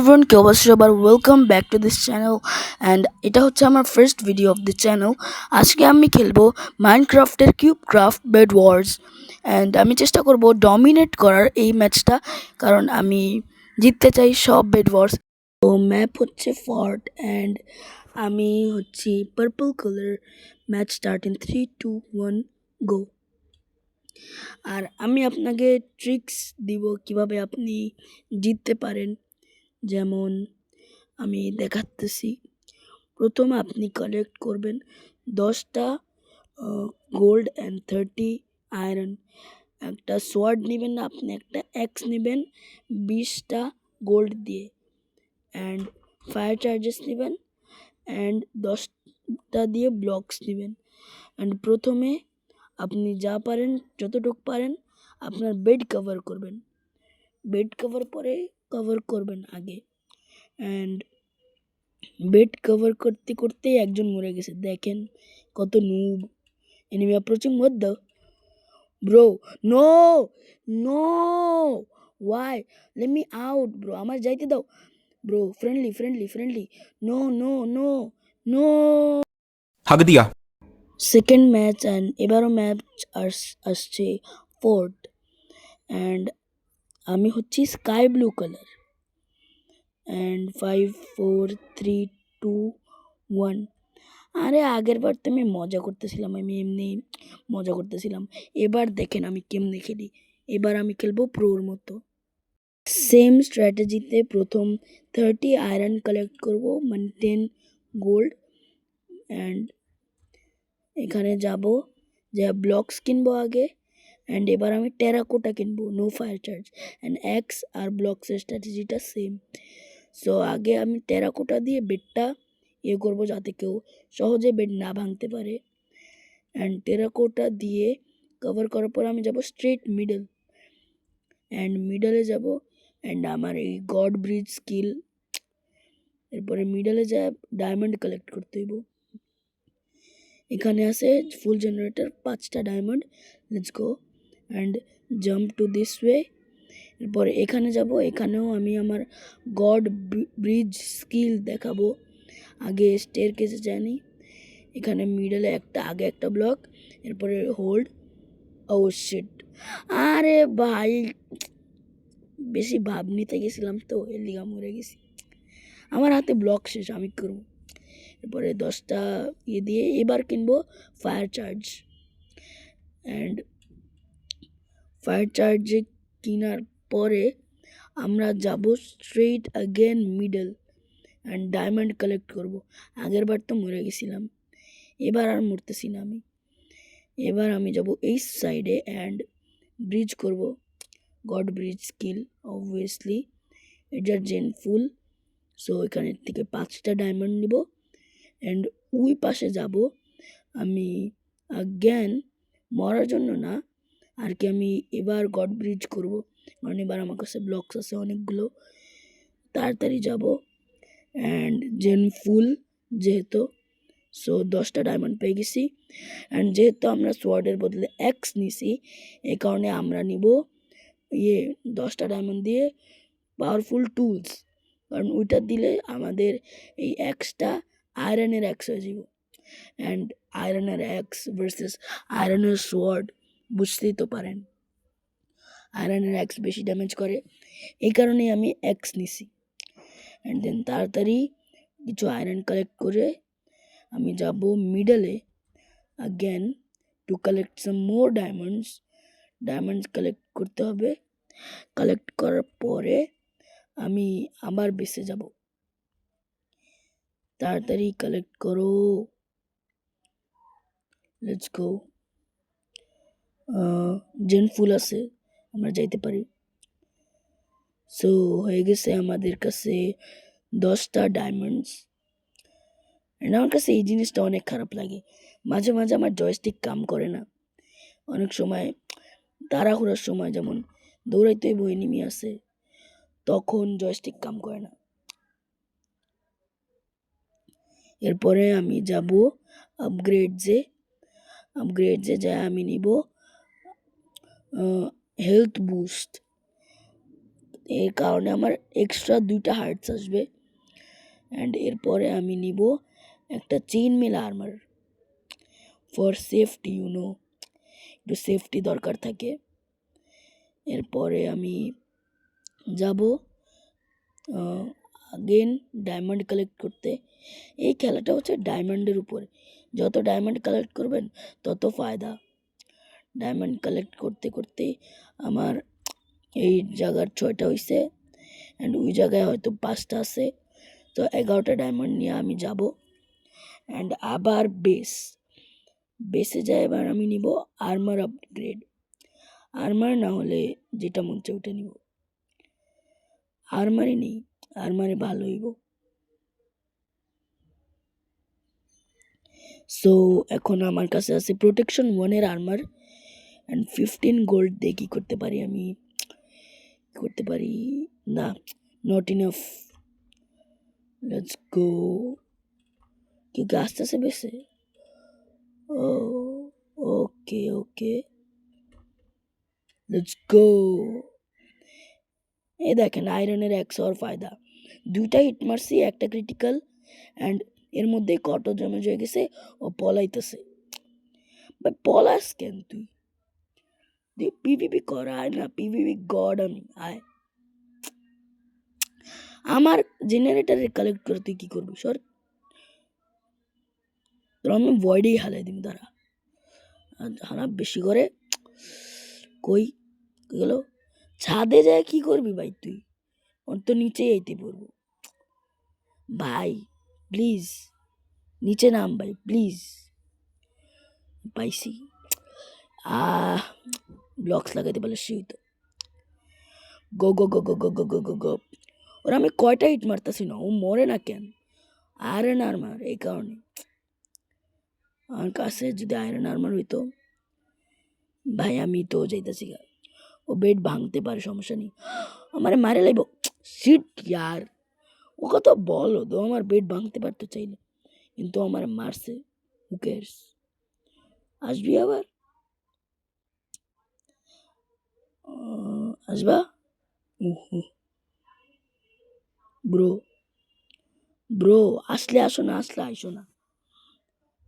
everyone, কি অবস্থা সবার? Welcome back to this channel and এটা হচ্ছে আমার first video of the channel. আজকে আমি খেলবো মাইনক্রাফটের cube craft bed wars and আমি চেষ্টা করব ডমিনেট করার এই ম্যাচটা, কারণ আমি জিততে চাই সব বেড ওয়ার্স। তো ম্যাপ হচ্ছে ফর্ট অ্যান্ড আমি হচ্ছি purple colour. Match start in 3, 2, 1 গো। আর আমি আপনাকে ট্রিক্স দিব কিভাবে আপনি জিততে পারেন। যেমন আমি দেখাতেছি, প্রথমে আপনি কালেক্ট করবেন 10টা গোল্ড অ্যান্ড 30 আয়রন। একটা সোয়ার্ড নেবেন না, আপনি একটা অ্যাক্স নেবেন 20টা গোল্ড দিয়ে, অ্যান্ড ফায়ার চার্জেস নেবেন অ্যান্ড 10টা দিয়ে ব্লকস নেবেন। অ্যান্ড প্রথমে আপনি যা পারেন যতটুকু পারেন আপনার বেড কভার করবেন, বেড কভার পরে কভার করবেন আগে। অ্যান্ড বেড কভার করতে করতেই একজন মরে গেছে, দেখেন কত noob. Enemy approaching, what the bro, no no, why, let me out bro, আমার যাইতে দাও bro, friendly friendly friendly, no no no no. हक दिया। সেকেন্ড ম্যাচ অ্যান্ড এবারও ম্যাচ আসছে ফোর্ট অ্যান্ড আমি হচ্ছি স্কাই ব্লু কালার অ্যান্ড 5, 4, 3, 2, 1। আরে আগের বার তো আমি মজা করতেছিলাম, আমি এমনি মজা করতেছিলাম। এবার দেখেন আমি কেমনে খেলি, এবার আমি খেলবো প্রোর মতো। সেম স্ট্র্যাটেজিতে প্রথম 30 আয়রন কালেক্ট করব, মানে 10 গোল্ড। অ্যান্ড এখানে যাব, যে ব্লকস কিনবো আগে। অ্যান্ড এবার আমি টেরাকোটা কিনবো, নো ফায়ার চার্জ অ্যান্ড এক্স আর ব্লকসের স্ট্র্যাটেজিটা সেম। সো আগে আমি টেরাকোটা দিয়ে বেডটা করবো যাতে কেউ সহজে বেড না ভাঙতে পারে। অ্যান্ড টেরাকোটা দিয়ে কভার করার পর আমি যাব স্ট্রেট মিডল, অ্যান্ড মিডলে যাব অ্যান্ড আমার এই গড ব্রিজ স্কিল, এরপরে মিডলে যা ডায়মন্ড কালেক্ট করতে হইব। এখানে আছে ফুল জেনারেটর 5টা diamond, let's go and jump to this way. এরপরে এখানে যাব, এখানেও আমি আমার গড ব্রিজ স্কিল দেখাবো। আগে স্টেয়ার কেসে যায়নি, এখানে মিডলে আগে একটা ব্লক, এরপরে হোল্ড। ও শিট, আরে ভাই বেশি ভাব নিতে গেছিলাম তো এর লিগা মরে গেছি। আমার হাতে ব্লক শেষ, আমি করবো। এরপরে 10টা দিয়ে এবার কিনবো ফায়ার চার্জ। অ্যান্ড ফায়ার চার্জে কেনার পরে আমরা যাব straight again middle and diamond collect করব। আগের বার তো মরে গেছিলাম, এবার আর মরতেছি না আমি। এবার আমি যাব এই সাইডে অ্যান্ড ব্রিজ করব, গড ব্রিজ স্কিল অবভিয়াসলি, এটার জেন ফুল। সো এখানের থেকে 5টা ডায়মন্ড নিব অ্যান্ড ওই পাশে যাব আমি জ্ঞান মরার জন্য না আর কি। আমি এবার গড ব্রিজ করব, কারণ এবার আমার কাছে ব্লকস আছে অনেকগুলো, তাড়াতাড়ি যাব অ্যান্ড জেন ফুল যেহেতু। সো 10টা ডায়মন্ড পেয়ে গেছি অ্যান্ড যেহেতু আমরা সোয়ার্ডের বদলে এক্স নিছি, এই কারণে আমরা নিব 10টা ডায়মন্ড দিয়ে পাওয়ারফুল টুলস, কারণ ওইটা দিলে আমাদের এই এক্সটা আয়রনের এক্স হয়ে যাব। অ্যান্ড আয়রনের এক্স ভার্সেস আয়রনের সোয়ার্ড, বুঝতেই তো পারেন আয়রনের এক্স বেশি ড্যামেজ করে, এই কারণেই আমি এক্স নিছি। অ্যান্ড দেন তাড়াতাড়ি কিছু আয়রন কালেক্ট করে আমি যাব মিডলে again to collect some more diamonds. Diamonds collect করতে হবে, কালেক্ট করার পরে আমি আবার বেসে যাব। তাড়াতাড়ি কালেক্ট করো, লেটস গো। জেন ফুল আছে, আমরা যাইতে পারি। সো হয়ে গেছে আমাদের কাছে 10টা ডায়মন্ডস। অ্যান্ড আমার কাছে এই জিনিসটা অনেক খারাপ লাগে, মাঝে মাঝে আমার জয়স্টিক কাম করে না। অনেক সময় তাড়াহুড়ার সময়, যেমন দৌড়াইতে বই এনিমি আছে, তখন জয়স্টিক কাম করে না। এরপরে আমি যাব আপগ্রেডসে যা আমি নিব হেলথ বুস্ট। এর কারণে আমার এক্সট্রা 2টা হার্টস আসবে। অ্যান্ড এরপরে আমি নিব একটা chain mail armour for safety, একটু সেফটি দরকার থাকে। এরপরে আমি যাব আগেন ডায়মন্ড কালেক্ট করতে। এই খেলাটা হচ্ছে ডায়মন্ডের উপরে, যত ডায়মন্ড কালেক্ট করবেন তত ফায়দা। ডায়মন্ড কালেক্ট করতে করতে আমার এই জায়গার 6টা হয়েছে, অ্যান্ড ওই জায়গায় হয়তো 5টা আছে। তো 11টা ডায়মন্ড নিয়ে আমি যাব, অ্যান্ড আবার বেসে যায়। এবার আমি নিব আর্মার আপগ্রেড। আর্মার না হলে যেটা মন চায় ওটা নিব। আর্মারই নেই, আর্মারে ভালো হইব। সো এখন আমার কাছে আছে প্রোটেকশন 1-এর আর্মার অ্যান্ড 15 গোল্ড দিয়ে কী করতে পারি আমি? করতে পারি না, নট ইনাফ। Let's go. কেউ কি আসতেছে বেশি? ও ওকে ওকে, লেটস গো। এই দেখেন আয়রনের 100 আর ফায়দা। 2টা হিট মারছি, একটা ক্রিটিক্যাল, অ্যান্ড এর মধ্যে কত জমে হয়ে গেছে। ও পলাইতেছে। ভাই পলাস কেন তুই? পিভিপি করা আয় না, পিভিপি গড আমি আয়। আমার জেনারেটারে কালেক্ট করে তুই কি করবি? সর, তোর আমি ভয়েডেই হালাই দিম দাঁড়া। হানা বেশি করে কই গেল? ছাদে যায় কি করবি ভাই তুই? ওর তো নিচেই আইতে পড়বো। ভাই প্লিজ নিচে নাম ভাই প্লিজ। পাইছি। ব্লকস লাগাইতে পারলে সে হইতো। গো গো গো গো গো গো গো গো গো। ওরা আমি কয়টা হিট মারতেছি না, ও মরে না কেন? আয়রন আর্মার, এই কারণে। আমার কাছে যদি আয়রন আর্মার হইতো ভাই আমি তো যাইতেছি গা। ও বেড ভাঙতে পারে, সমস্যা নেই। আমার মারে লাইব। শিট ইয়ার, ও কথা বলো তো, আমার বেড ভাঙতে পারতো চাইলে, কিন্তু আমার মারছে। হু কেয়ারস? আসবি আবার? আসবা? ব্রো ব্রো, আসলে আসো না, আসলে আইসো না।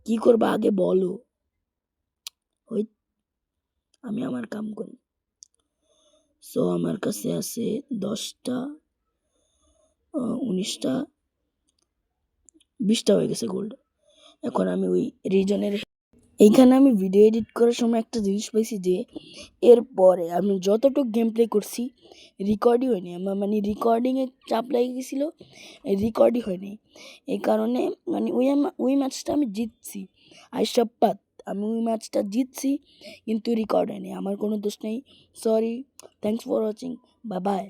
কি করবা আগে বলো। ওই আমি আমার কাম করি। সো আমার কাছে আছে 10টা, 19টা, 20টা হয়ে গেছে গোল্ড। এখন আমি ওই রিজনের এইখানে আমি ভিডিও এডিট করার সময় একটা জিনিস পাইছি যে এরপরে আমি যতটুকু গেম প্লে করছি রেকর্ডই হয়নি। আমার মানে রেকর্ডিংয়ে চাপ লেগে গেছিলো, রেকর্ডই হয়নি। এই কারণে মানে ওই ম্যাচটা আমি জিতছি, আইসাপ্পাত আমি ওই ম্যাচটা জিতছি, কিন্তু রেকর্ড হয়নি। আমার কোনো দোষ নেই, sorry. Thanks for watching, bye bye.